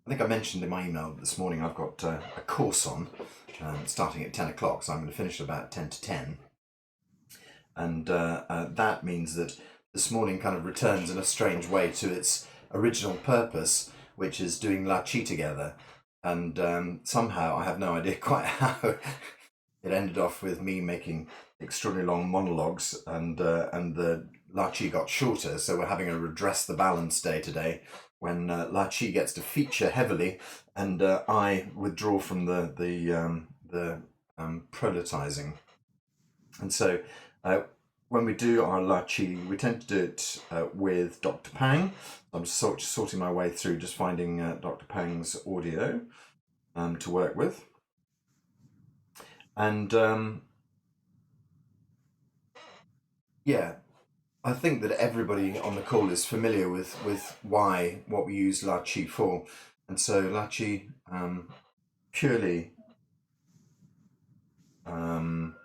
I think I mentioned in my email this morning I've got a course on starting at 10 o'clock, so I'm going to finish about 10 to 10. And that means that this morning kind of returns in a strange way to its original purpose, which is doing La Chi together. And somehow I have no idea quite how it ended off with me making extraordinarily long monologues, and the La Chi got shorter. So we're having a redress the balance day today, when La Chi gets to feature heavily, and I withdraw from the proletizing. And so when we do our La Chi, we tend to do it with Dr. Pang. I'm just sorting my way through, just finding Dr. Pang's audio to work with. And yeah, I think that everybody on the call is familiar with what we use La Chi for. And so La Chi purely one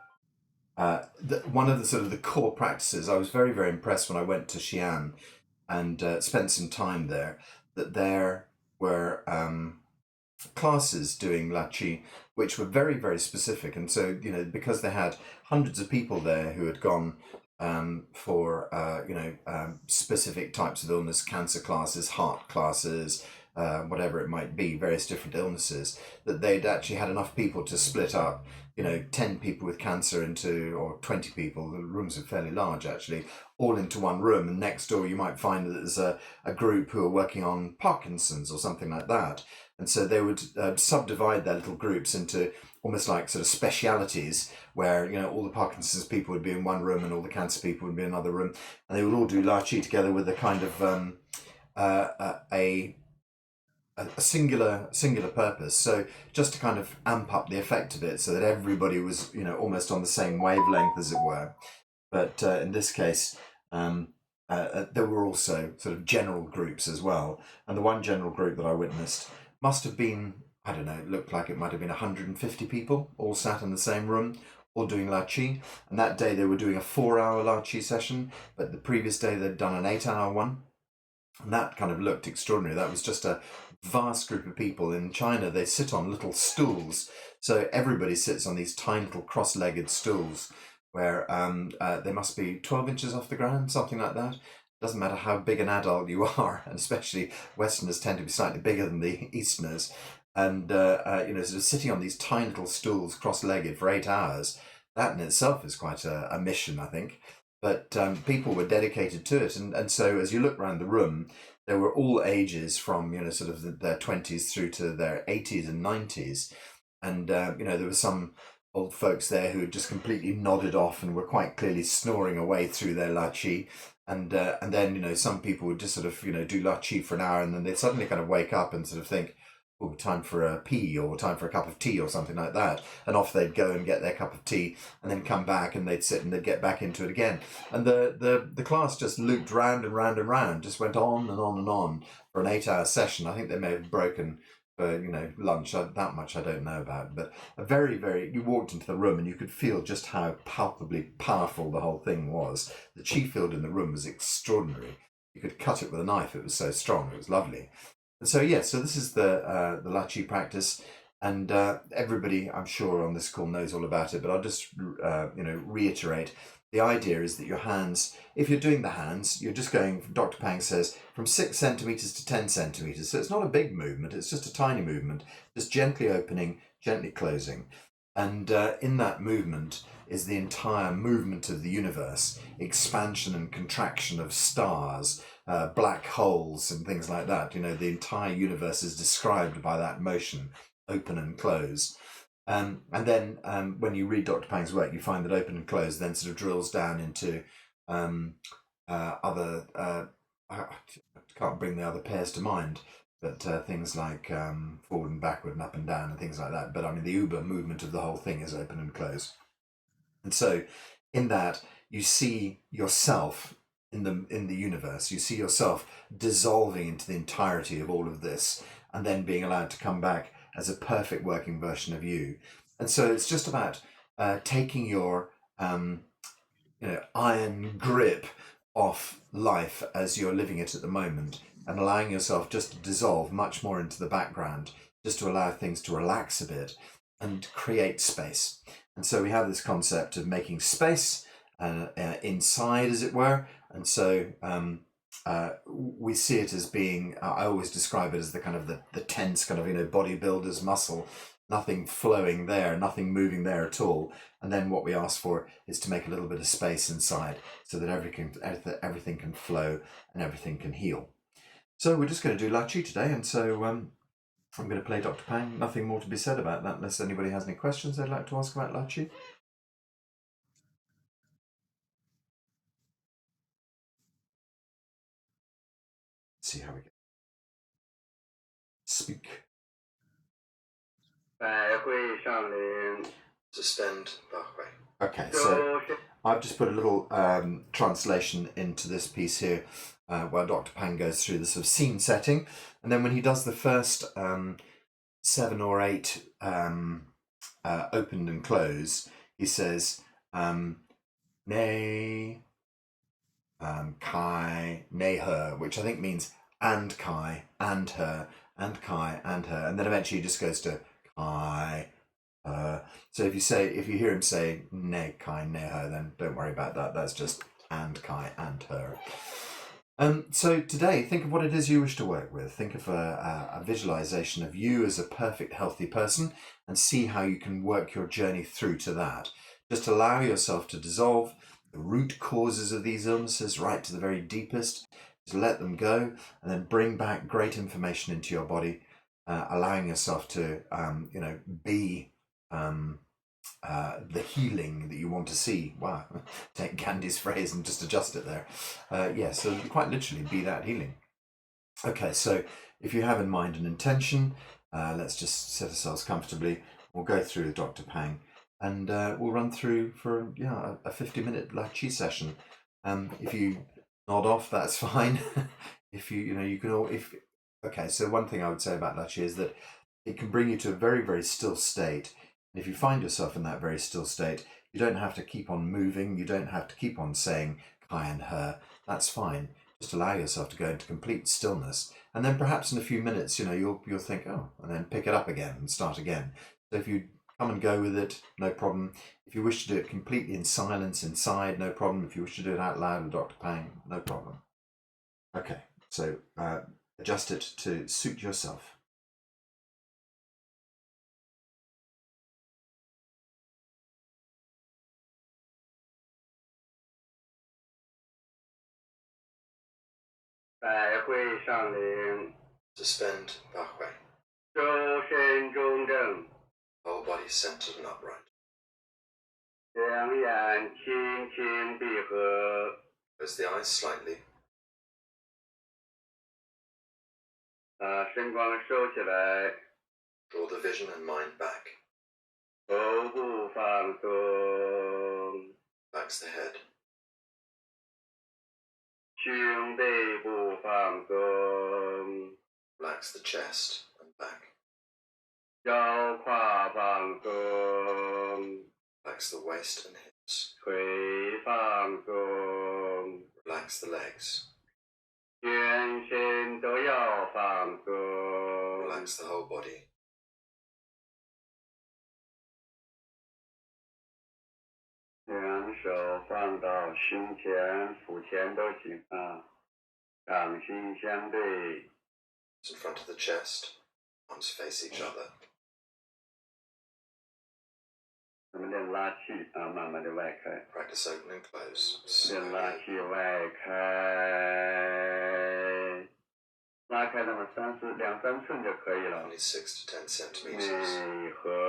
of the sort of the core practices. I was very, very impressed when I went to Xi'an and spent some time there, that there were classes doing La Chi, which were very, very specific. And so, because they had hundreds of people there who had gone for specific types of illness, cancer classes, heart classes, whatever it might be, various different illnesses, that they'd actually had enough people to split up, 10 people with cancer into, or 20 people, the rooms are fairly large actually, all into one room. And next door you might find that there's a group who are working on Parkinson's or something like that. And so they would subdivide their little groups into almost like sort of specialities, where all the Parkinson's people would be in one room and all the cancer people would be in another room, and they would all do La Chi together with a kind of a singular purpose. So just to kind of amp up the effect of it, so that everybody was almost on the same wavelength, as it were. But in this case, there were also sort of general groups as well. And the one general group that I witnessed must have been, I don't know, it looked like it might have been 150 people all sat in the same room, all doing La Chi. And that day they were doing a 4-hour La Chi session, but the previous day they'd done an 8-hour one. And that kind of looked extraordinary. That was just a vast group of people. In China, they sit on little stools. So everybody sits on these tiny little cross-legged stools, where they must be 12 inches off the ground, something like that. Doesn't matter how big an adult you are, and especially Westerners tend to be slightly bigger than the Easterners. And sort of sitting on these tiny little stools, cross-legged, for 8 hours, that in itself is quite a mission, I think. But people were dedicated to it, and so as you look around the room, there were all ages from sort of their 20s through to their 80s and 90s, and there were some old folks there who had just completely nodded off and were quite clearly snoring away through their La Chi. And then some people would just sort of do La Chi for an hour, and then they'd suddenly kind of wake up and sort of think, oh, time for a pee, or time for a cup of tea, or something like that. And off they'd go and get their cup of tea, and then come back and they'd sit and they'd get back into it again. And the class just looped round and round and round, just went on and on and on for an 8-hour session. I think they may have broken for lunch. That much I don't know about, but a very, very, you walked into the room and you could feel just how palpably powerful the whole thing was. The chi field in the room was extraordinary. You could cut it with a knife, it was so strong. It was lovely. And so so this is the La Chi practice, and everybody I'm sure on this call knows all about it, but I'll just reiterate. The idea is that your hands, if you're doing the hands, you're just going, Dr. Pang says, from 6 centimeters to 10 centimeters. So it's not a big movement, it's just a tiny movement, just gently opening, gently closing. And in that movement is the entire movement of the universe, expansion and contraction of stars, black holes and things like that. The entire universe is described by that motion, open and close. And then when you read Dr. Pang's work, you find that open and close then sort of drills down into other, I can't bring the other pairs to mind, but things like forward and backward and up and down and things like that. But I mean, the uber movement of the whole thing is open and close. And so in that, you see yourself in the universe. You see yourself dissolving into the entirety of all of this, and then being allowed to come back as a perfect working version of you. And so it's just about taking your iron grip off life as you're living it at the moment, and allowing yourself just to dissolve much more into the background, just to allow things to relax a bit and create space. And so we have this concept of making space inside, as it were. And so we see it as being, I always describe it as the kind of the tense kind of, bodybuilder's muscle, nothing flowing there, nothing moving there at all. And then what we ask for is to make a little bit of space inside so that everything can flow and everything can heal. So we're just going to do La Chi today. And so I'm going to play Dr. Pang. Nothing more to be said about that unless anybody has any questions they'd like to ask about La Chi. Let's see how we go. Speak. Suspend. Okay, so I've just put a little translation into this piece here where Dr. Pang goes through the sort of scene setting, and then when he does the first 7 or 8 opened and close, he says ne, kai, ne her, which I think means and kai, and her, and kai, and her, and then eventually he just goes to kai, so if you hear him say ne kai, ne her, then don't worry about that. That's just and kai, and her. So today, think of what it is you wish to work with. Think of a visualization of you as a perfect, healthy person, and see how you can work your journey through to that. Just allow yourself to dissolve the root causes of these illnesses right to the very deepest. Just let them go, and then bring back great information into your body, allowing yourself to, be the healing that you want to see. Wow, take Gandhi's phrase and just adjust it there. So quite literally be that healing. Okay, so if you have in mind an intention, let's just set ourselves comfortably. We'll go through with Dr. Pang, and we'll run through for a 50-minute La Chi session. If you nod off, that's fine. If you can all okay. So one thing I would say about La Chi is that it can bring you to a very, very still state. And if you find yourself in that very still state, you don't have to keep on moving. You don't have to keep on saying kai and her. That's fine. Just allow yourself to go into complete stillness. And then perhaps in a few minutes, you'll think, oh, and then pick it up again and start again. So if you come and go with it, no problem. If you wish to do it completely in silence inside, no problem. If you wish to do it out loud with Dr. Pang, no problem. Okay, so adjust it to suit yourself. Suspend, whole body centered and upright. Close the eyes slightly. Draw the vision and mind back. Relax the head. Relax the chest and back. Relax the waist and hips. Relax the legs. Relax the whole body. It's in front of the chest. Arms face each other. Practice open and close. Only 6 to 10 centimeters. Close.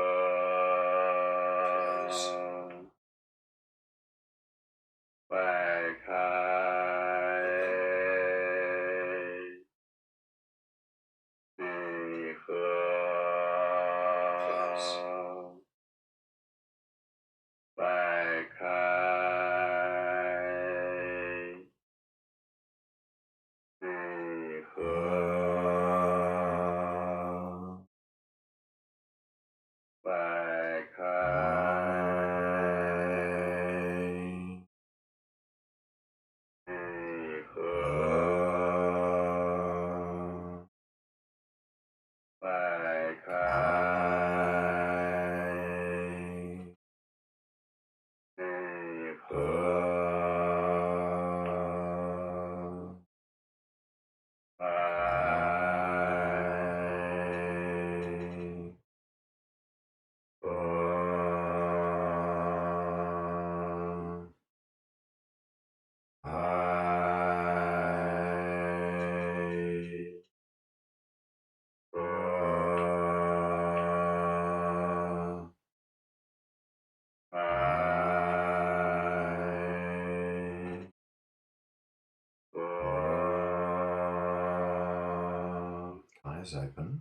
eyes open.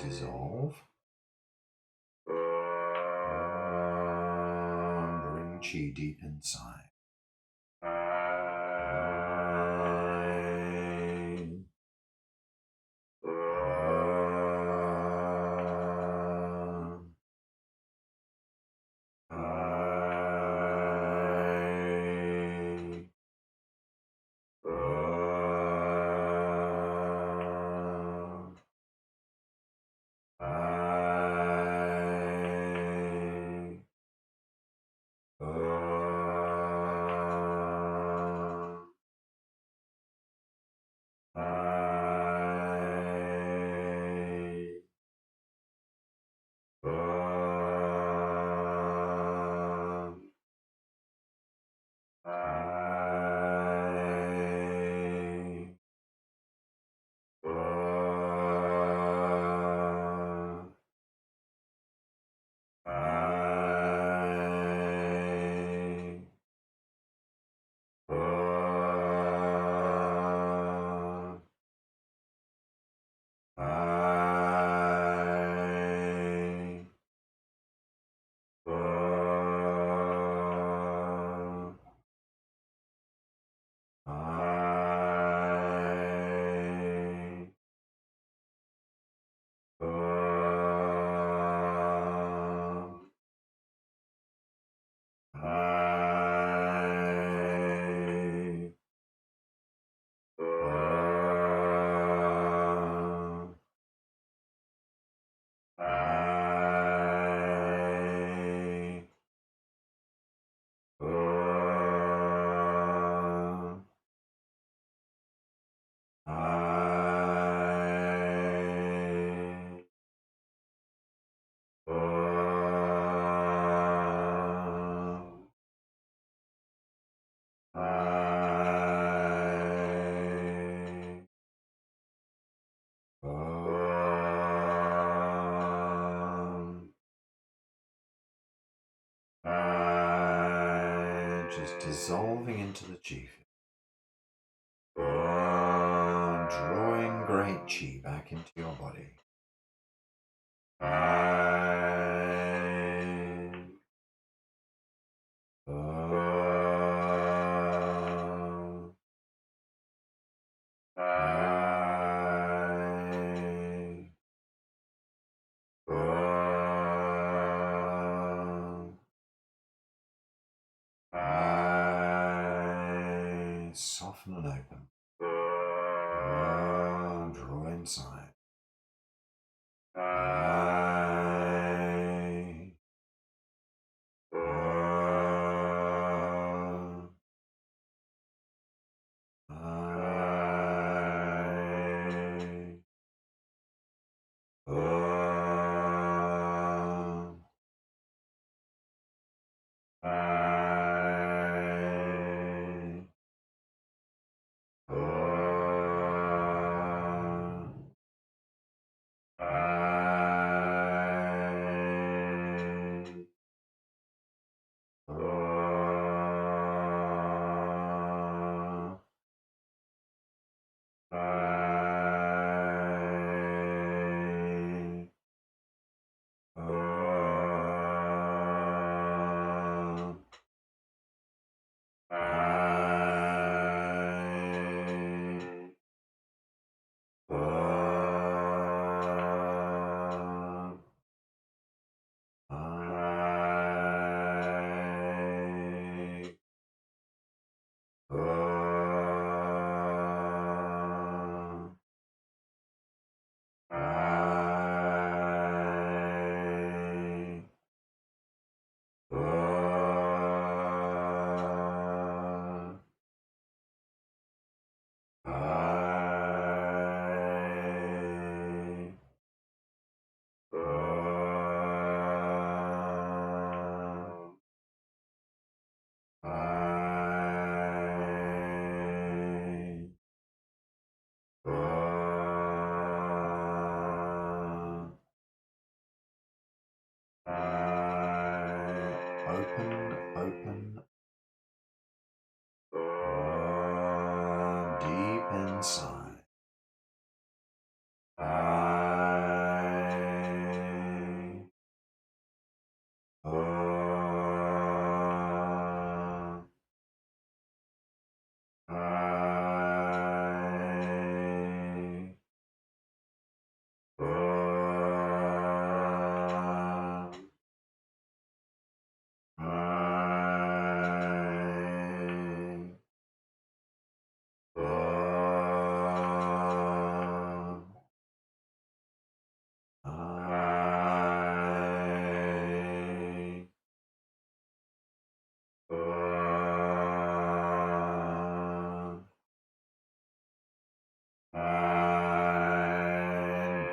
Dissolve. Bring chi deep inside. Just dissolving into the chi field. Drawing great chi back into your body. Soften and open. Draw inside.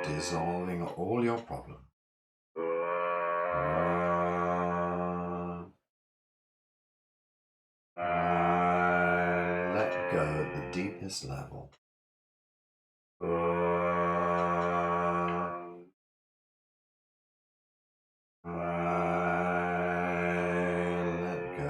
dissolving all your problems. Let go at the deepest level. Let go.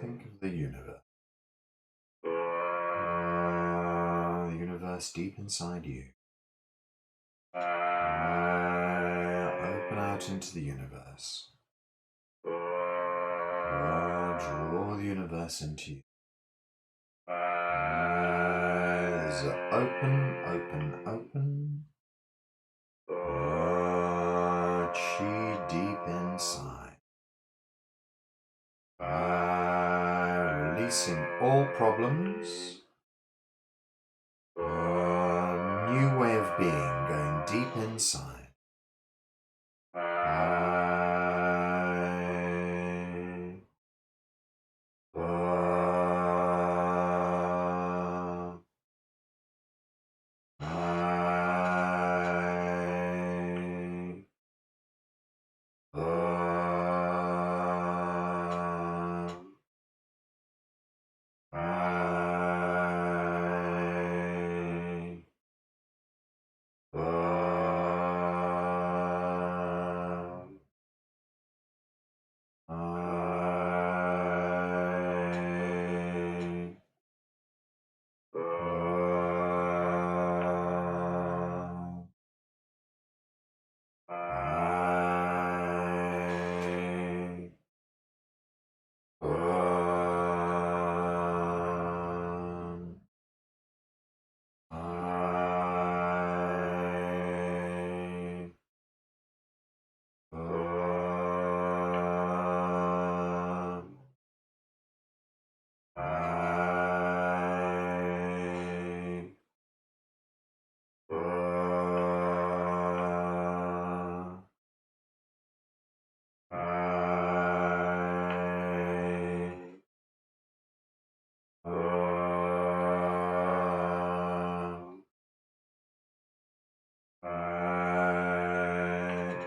Think of the universe deep inside you. Open out into the universe. Draw the universe into you. Eyes open, open, open. Chi deep inside. Releasing all problems. New way of being going deep inside.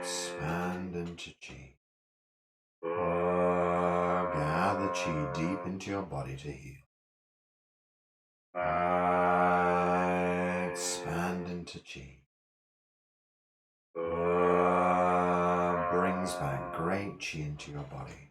Expand into Chi. Gather Chi deep into your body to heal. Expand into Chi. Brings back great Chi into your body.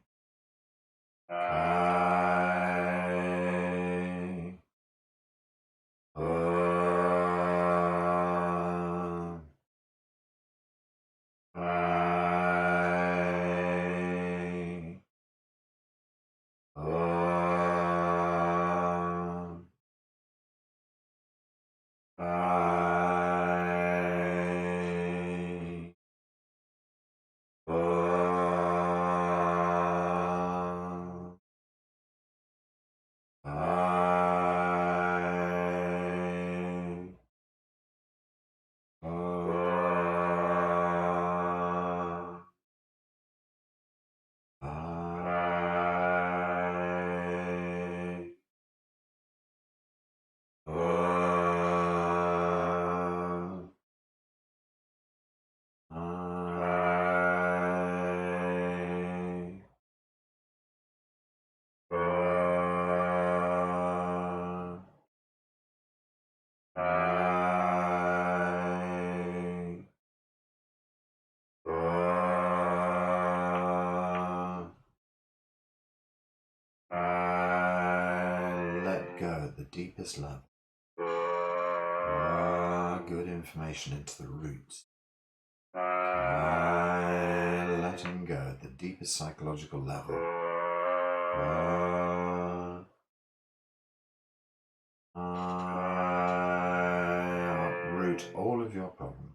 deepest level. Good information into the roots. Letting go at the deepest psychological level. Uproot all of your problems.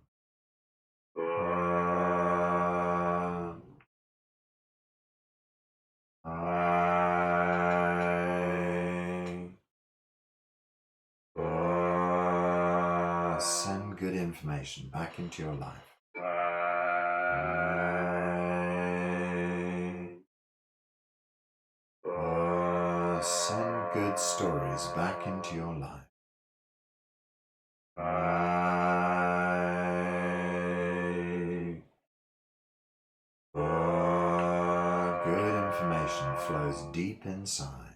Send good information back into your life. Send good stories back into your life. Good information flows deep inside.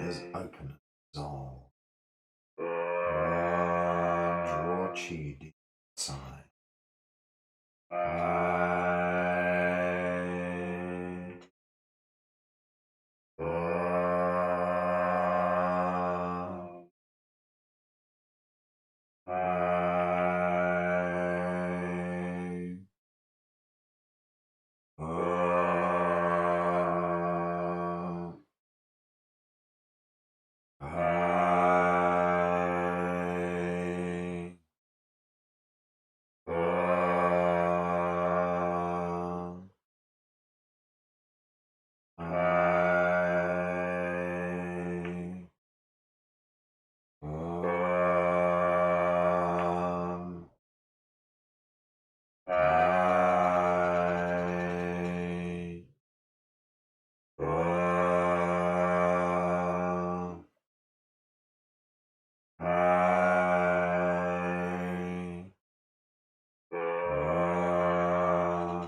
Is open. Dissolve. Draw chi deep inside.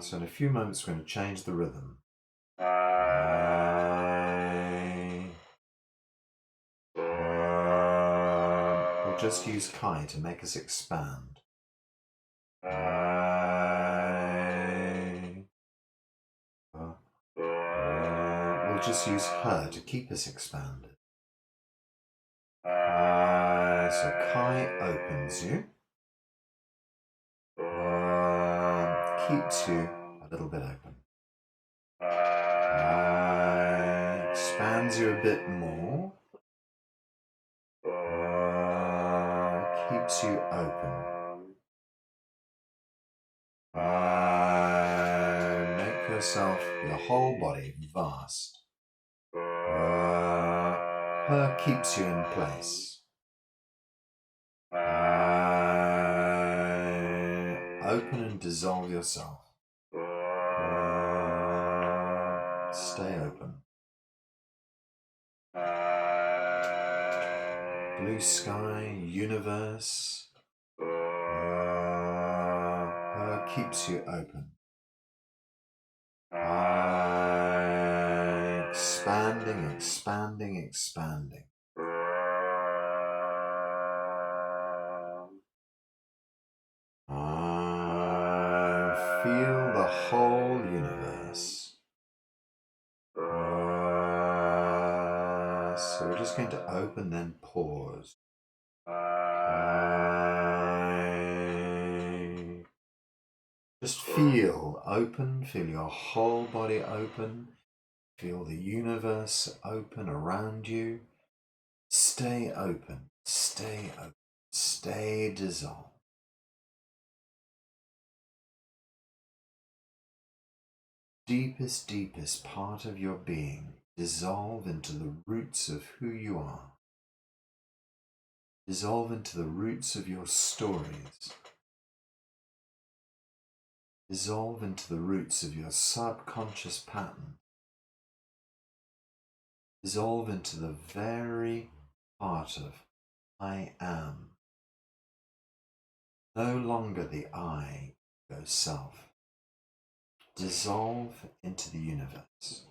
So in a few moments we're going to change the rhythm. We'll just use Kai to make us expand. We'll just use her to keep us expanded. So Kai opens you. Keeps you a little bit open. Expands you a bit more. Keeps you open. Make yourself, your whole body, vast. Her keeps you in place. Open and dissolve yourself. Stay open. Blue sky, universe. Her keeps you open. Expanding, expanding, expanding. Feel the whole universe. So we're just going to open, then pause. Just feel open, feel your whole body open, feel the universe open around you. Stay open, stay open, stay dissolved. Deepest, deepest part of your being, dissolve into the roots of who you are. Dissolve into the roots of your stories. Dissolve into the roots of your subconscious pattern. Dissolve into the very heart of I am. No longer the I, ego self. Dissolve into the universe.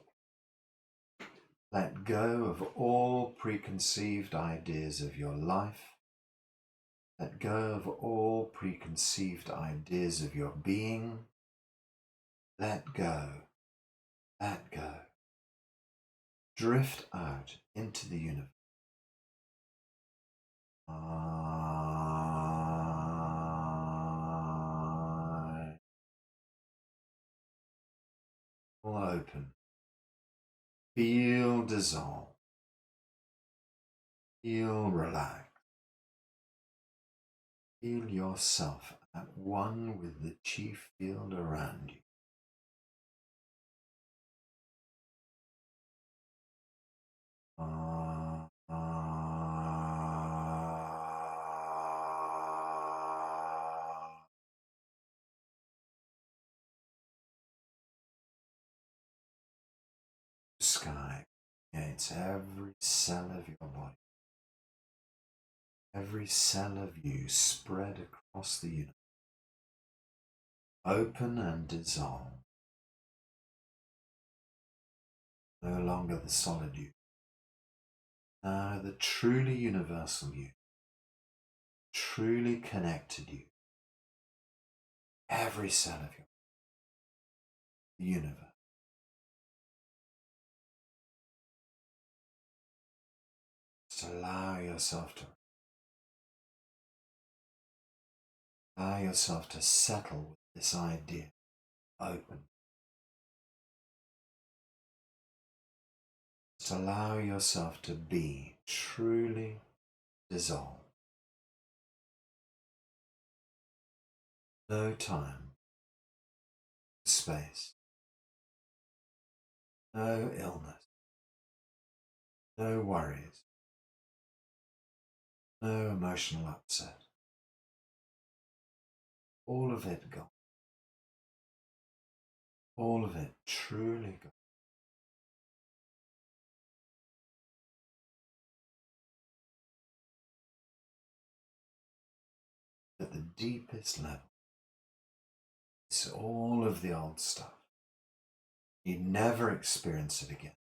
Let go of all preconceived ideas of your life. Let go of all preconceived ideas of your being. Let go. Let go. Drift out into the universe. All open. Feel dissolve. Feel relaxed. Feel yourself at one with the chi field around you. Sky creates every cell of your body. Every cell of you spread across the universe. Open and dissolve. No longer the solid you. Now the truly universal you. Truly connected you. Every cell of the universe. Just allow yourself to settle with this idea. Open. Just allow yourself to be truly dissolved. No time, space, no illness, no worries, no emotional upset. All of it gone. All of it truly gone. At the deepest level, it's all of the old stuff. You never experience it again.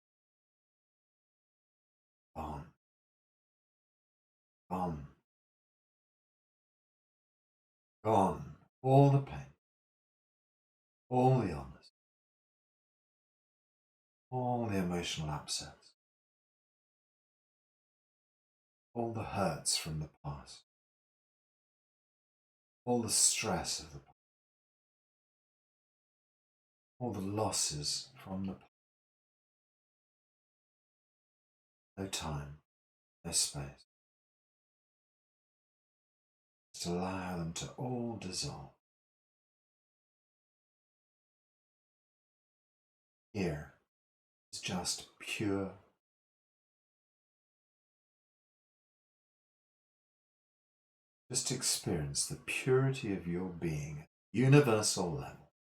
Gone. Gone. Gone. All the pain. All the illness. All the emotional upsets. All the hurts from the past. All the stress of the past. All the losses from the past. No time, no space. Just allow them to all dissolve. Here is just pure Just experience the purity of your being at universal level.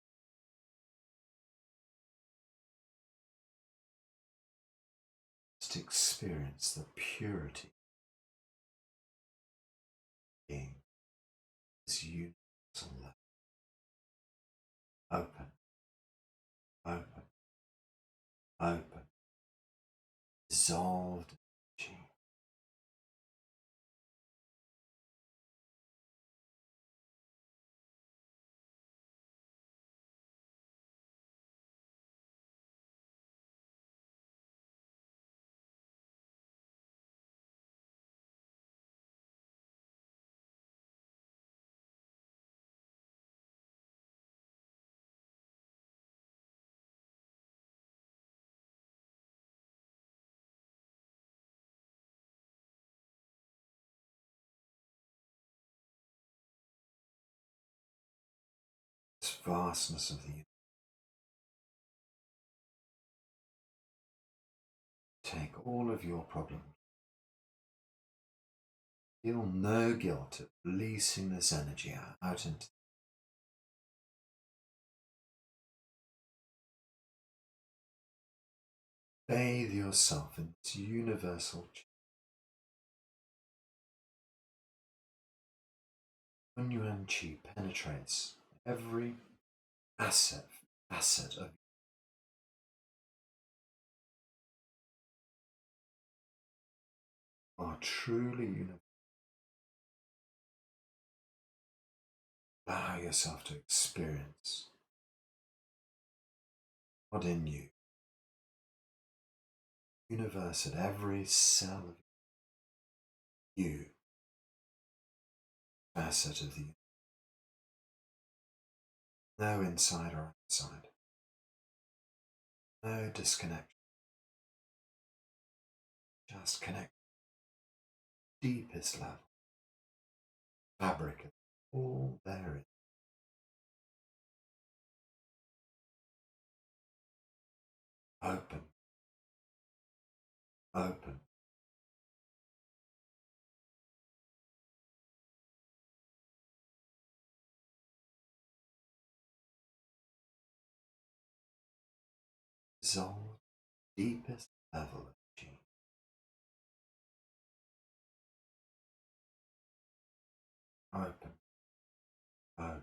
Just experience the purity of being as universal level. Open, open, open. Dissolved energy. This vastness of the universe. Take all of your problems. Feel no guilt at releasing this energy out into. Bathe yourself in this universal chi. Yuan Qi penetrates every facet of you are truly universal. Allow yourself to experience God in you, universe at every cell of you, facet of the universe. No inside or outside, no disconnection, just connect deepest level, fabric of all there is. Open, open. Dissolve deepest level of chi. Open, open.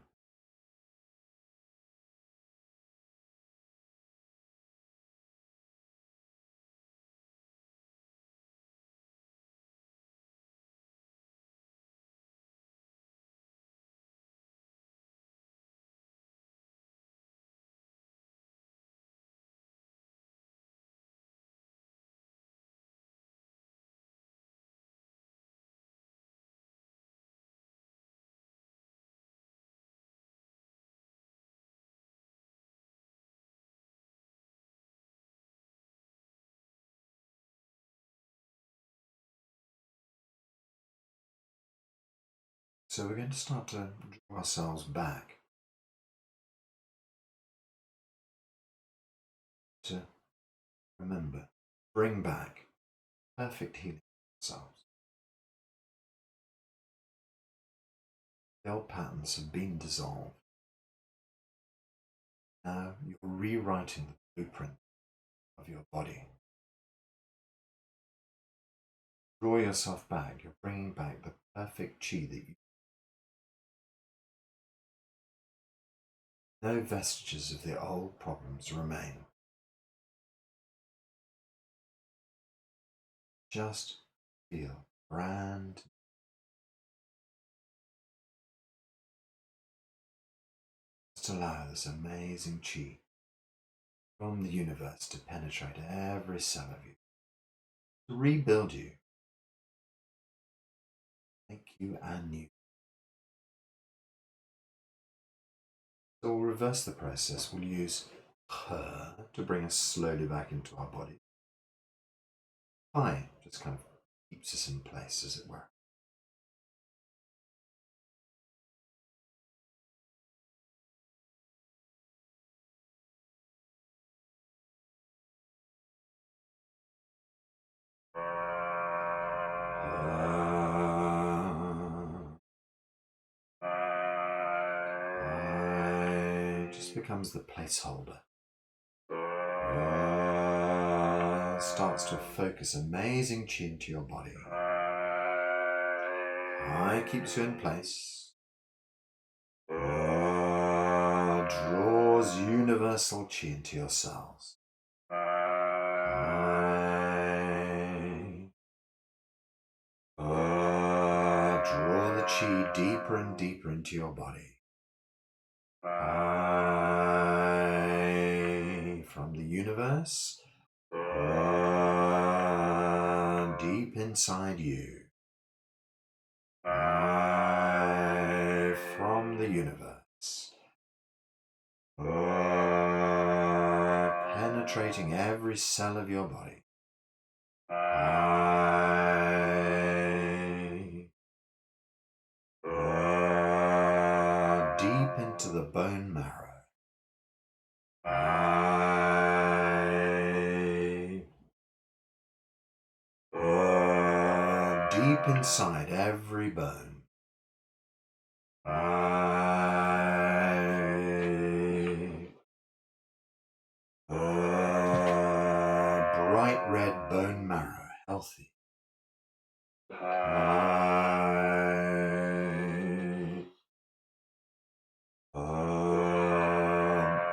So we're going to start to draw ourselves back to remember, bring back perfect healing ourselves. The old patterns have been dissolved. Now you're rewriting the blueprint of your body. Draw yourself back. You're bringing back the perfect chi that you. No vestiges of the old problems remain. Just feel brand. Just allow this amazing chi from the universe to penetrate every cell of you, to rebuild you, make you anew. So we'll reverse the process. We'll use her to bring us slowly back into our body. Hi just kind of keeps us in place, as it were. becomes the placeholder. Starts to focus amazing chi into your body. I keeps you in place. Draws universal chi into your cells. Draw the chi deeper and deeper into your body. From the universe, deep inside you. From the universe, penetrating every cell of your body. Deep into the bone marrow. Deep inside every bone. Bright red bone marrow, healthy.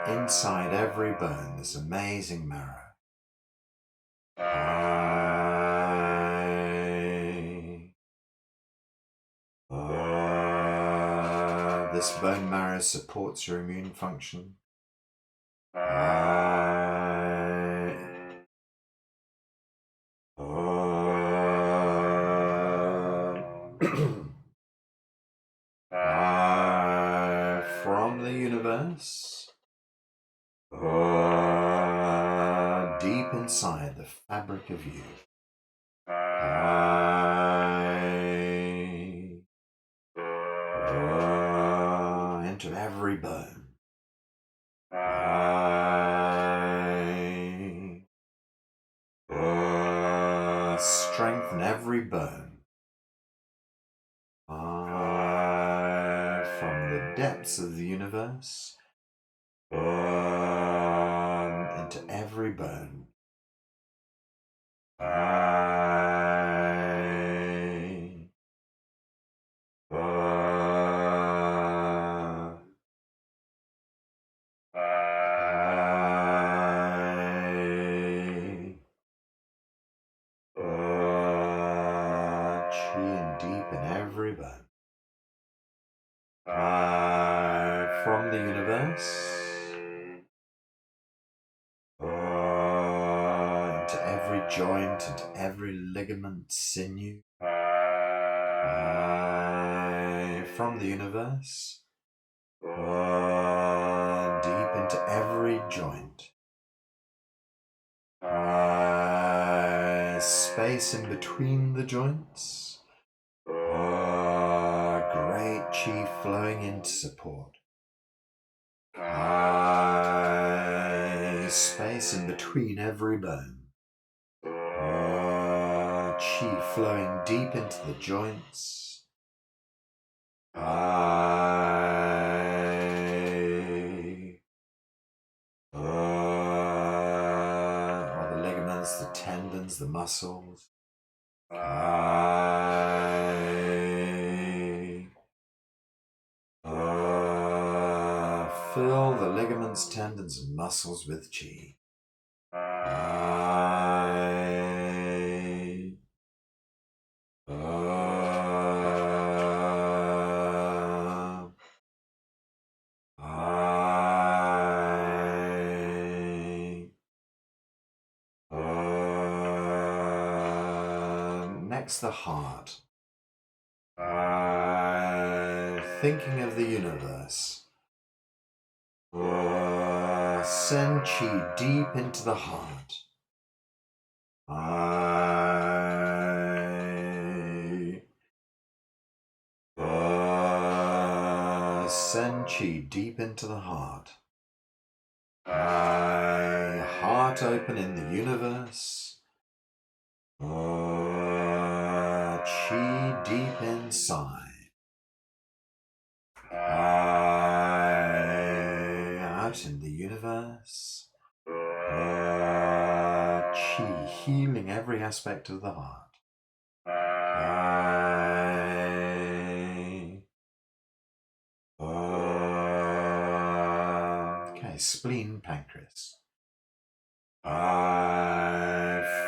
Inside every bone, this amazing marrow. This bone marrow supports your immune function. From the universe, deep inside the fabric of you. Into every bone. Strengthen every bone. From the depths of the universe, into every bone. Chi in deep in every bone. From the universe, into every joint, into every ligament, sinew. From the universe, deep into every joint. Space in between the joints. Great chi flowing in to support. Space in between every bone. Chi flowing deep into the joints. The ligaments, the tendons, the muscles. Fill the ligaments, tendons, and muscles with chi. Next, the heart. Thinking of the universe. Send chi deep into the heart. Send chi deep into the heart. Heart open in the universe. Chi deep inside. Out universe. Qi, healing every aspect of the heart. Okay, spleen, pancreas.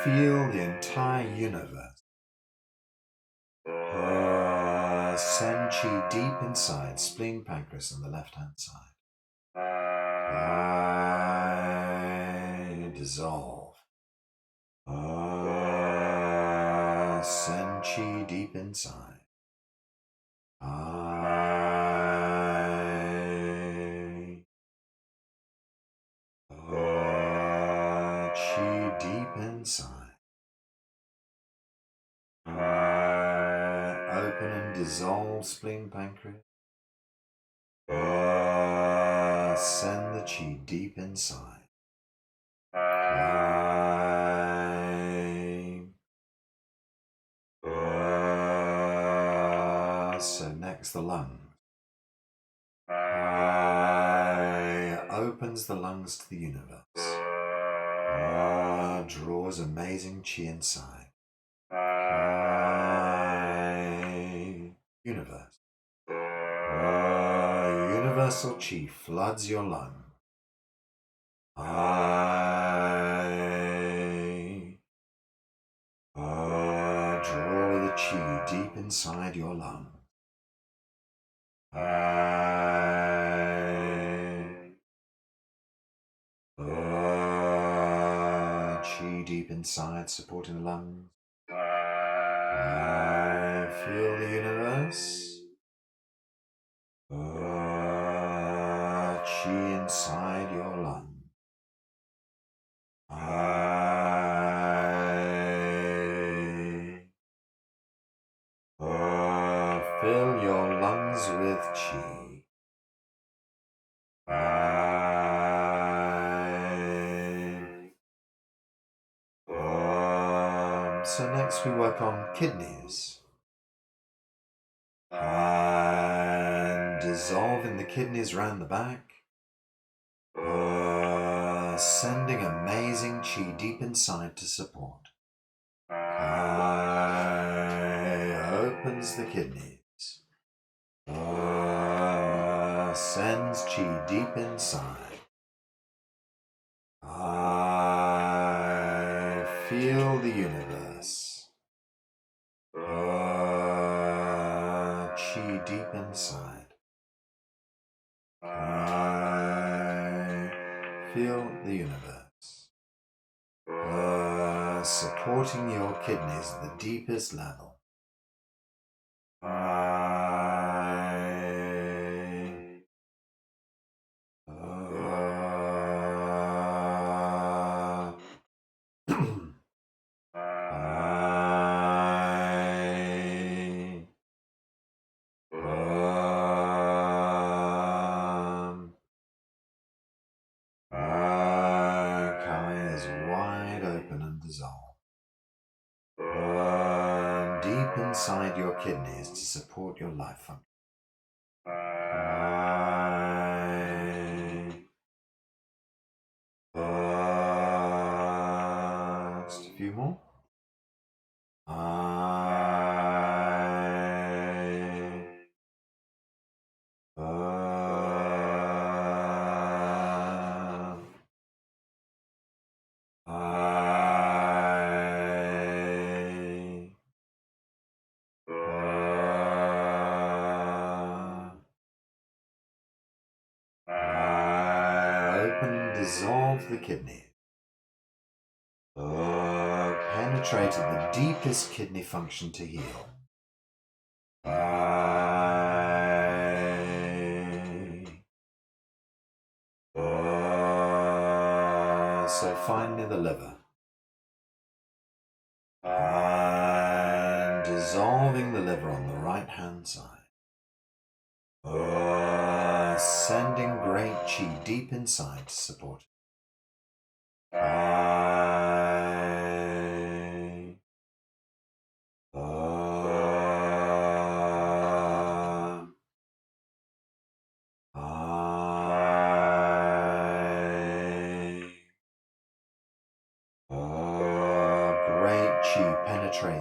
Feel the entire universe. Send Qi deep inside, spleen, pancreas on the left-hand side. Dissolve. Send Qi deep inside. Qi deep inside. Open and dissolve spleen, pancreas. Send the Qi deep inside. So next the lungs. Opens the lungs to the universe. Draws amazing Qi inside. Universe. Universal Qi floods your lung. Draw the Qi deep inside your lung. Qi deep inside, supporting the lungs. Feel the universe. Qi inside your lung. Fill your lungs with Qi. So next we work on kidneys. And dissolving the kidneys round the back. Sending amazing Qi deep inside to support. Opens the kidneys. Sends Qi deep inside. Feel the universe. Qi deep inside. Feel the universe. Supporting your kidneys at the deepest level. Deep inside your kidneys to support your life function. Just a few more. Dissolve the kidney. Penetrated the deepest kidney function to heal. So finally the liver. And dissolving the liver on the right hand side. Sending great Qi deep inside to support it.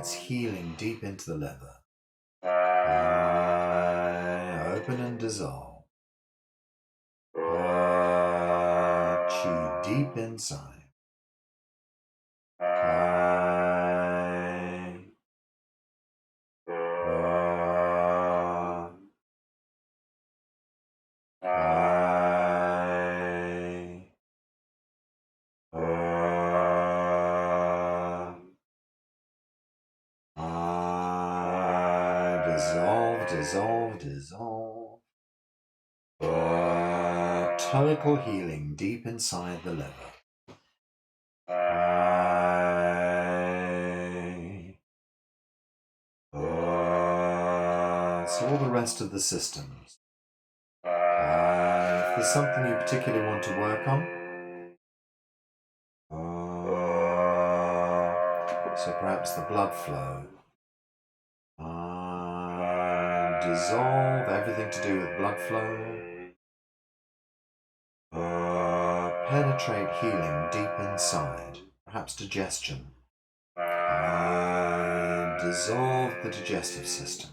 penetrates healing deep into the liver. Open and dissolve. Chi deep inside. Dissolve, dissolve, dissolve. Total healing deep inside the liver. So all the rest of the systems. If there's something you particularly want to work on, so perhaps the blood flow. Dissolve everything to do with blood flow. Penetrate healing deep inside, perhaps digestion. Dissolve the digestive system.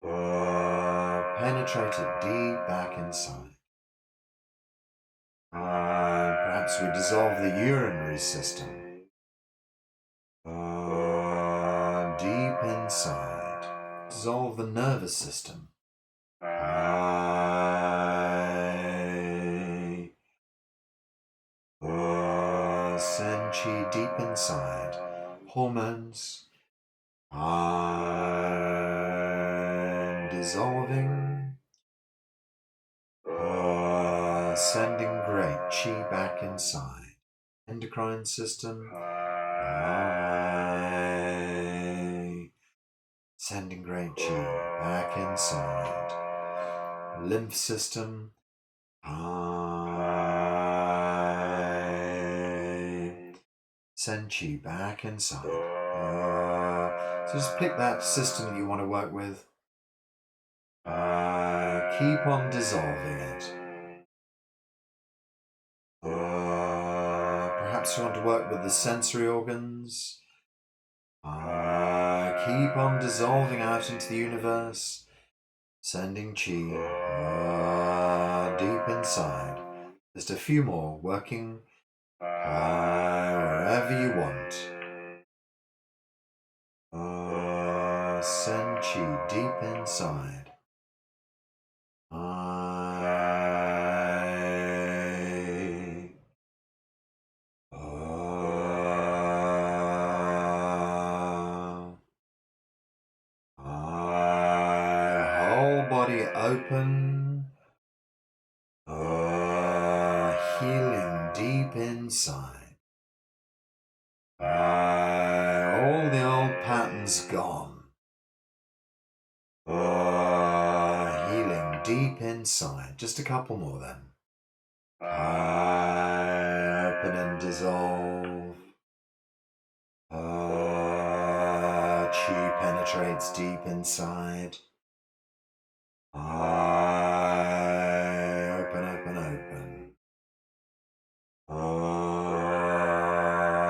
Penetrate it deep back inside. Perhaps we dissolve the urinary system. Deep inside. Dissolve the nervous system. Send chi deep inside. Hormones. Dissolving. Sending great chi back inside. Endocrine system. Sending great chi back inside. Lymph system. Send chi back inside. So just pick that system that you want to work with. Keep on dissolving it. Perhaps you want to work with the sensory organs. Keep on dissolving out into the universe. Sending chi deep inside. Just a few more, working wherever you want. Send chi deep inside. Whole body open. Healing deep inside. All the old patterns gone. Healing deep inside. Just a couple more then. Open and dissolve. Chi penetrates deep inside. Open, open, open.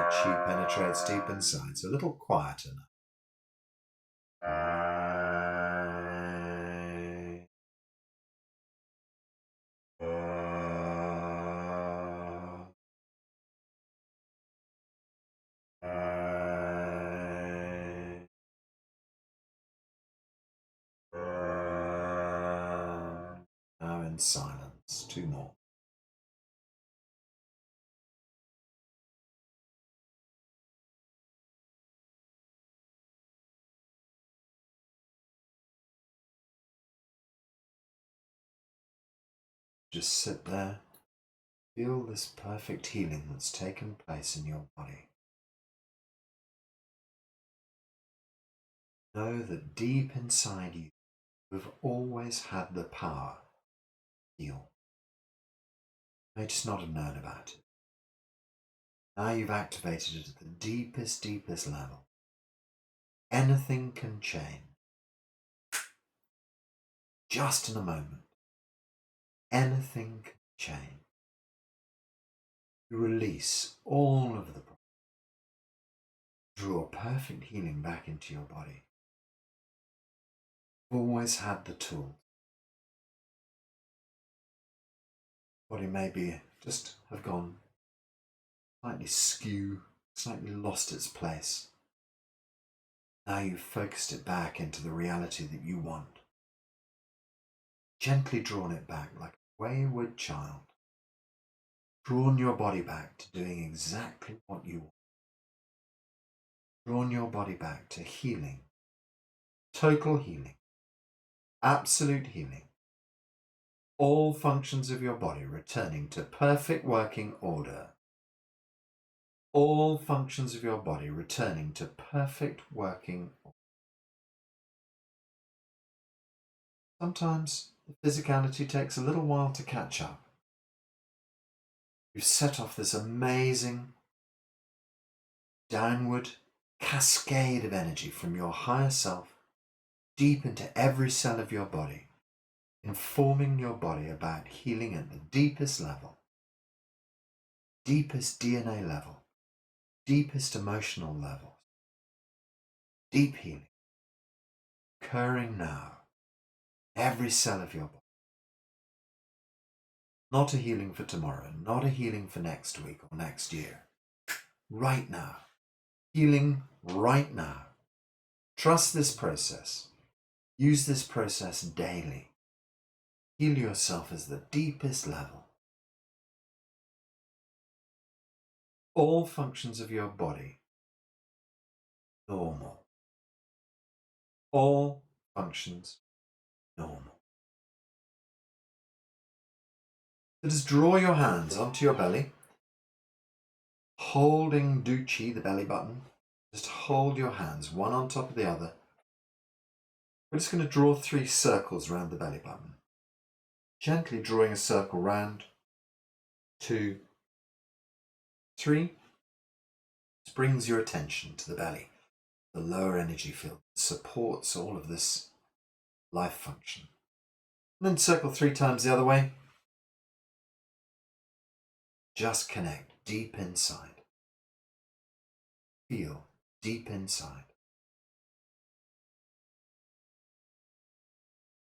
Chi penetrates deep inside. So a little quieter now. Now in silence. Two more. Just sit there. Feel this perfect healing that's taken place in your body. Know that deep inside you, you've always had the power to heal. You may just not have known about it. Now you've activated it at the deepest, deepest level. Anything can change. Just in a moment. Anything can change. You release all of the problems. draw perfect healing back into your body. You've always had the tool. Body maybe just have gone slightly skew, slightly lost its place. Now you've focused it back into the reality that you want. Gently drawn it back like a wayward child. Drawn your body back to doing exactly what you want. Drawn your body back to healing. Total healing. Absolute healing. All functions of your body returning to perfect working order. All functions of your body returning to perfect working order. Sometimes the physicality takes a little while to catch up. You set off this amazing downward cascade of energy from your higher self deep into every cell of your body, informing your body about healing at the deepest level, deepest DNA level, deepest emotional level. Deep healing occurring now, every cell of your body. Not a healing for tomorrow, not a healing for next week or next year. Right now. Healing right now. Trust this process. Use this process daily. Heal yourself as the deepest level. All functions of your body normal. All functions normal. So just draw your hands onto your belly, holding Duchi, the belly button. Just hold your hands one on top of the other. We're just going to draw 3 circles around the belly button. Gently drawing a circle round. 2, 3. This brings your attention to the belly, the lower energy field that supports all of this life function. And then circle 3 times the other way. Just connect deep inside. Feel deep inside.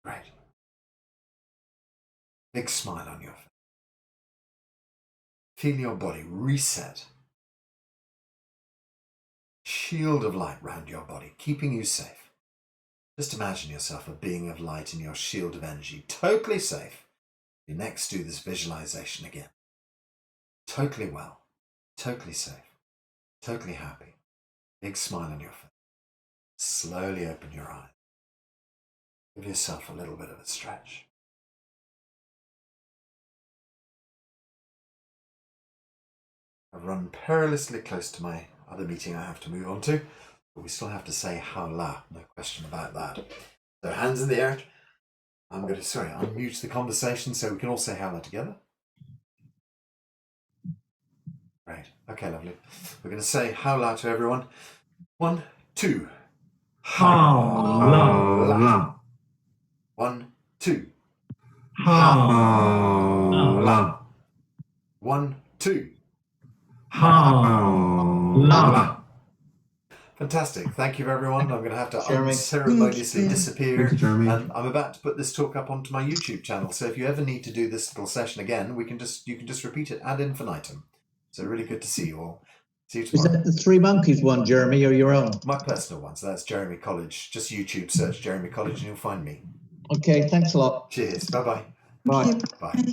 Great. Big smile on your face. Feel your body reset. Shield of light round your body, keeping you safe. Just imagine yourself a being of light in your shield of energy, totally safe. You next do this visualization again. Totally well, totally safe, totally happy. Big smile on your face. Slowly open your eyes. Give yourself a little bit of a stretch. I've run perilously close to my other meeting I have to move on to, but we still have to say howla, no question about that. So hands in the air. I'm going to, unmute the conversation so we can all say howla together. Right, okay, lovely. We're going to say howla to everyone. 1, 2. Howla. 1, 2. Howla. 1, 2. Howla. Fantastic. Thank you, everyone. I'm going to have to unceremoniously disappear. And I'm about to put this talk up onto my YouTube channel. So if you ever need to do this little session again, you can just repeat it ad infinitum. So really good to see you all. See you tomorrow. Is that the Three Monkeys one, Jeremy, or your own? My personal one. So that's Jeremy College. Just YouTube search Jeremy College and you'll find me. Okay, thanks a lot. Cheers. Bye-bye. Bye. Bye.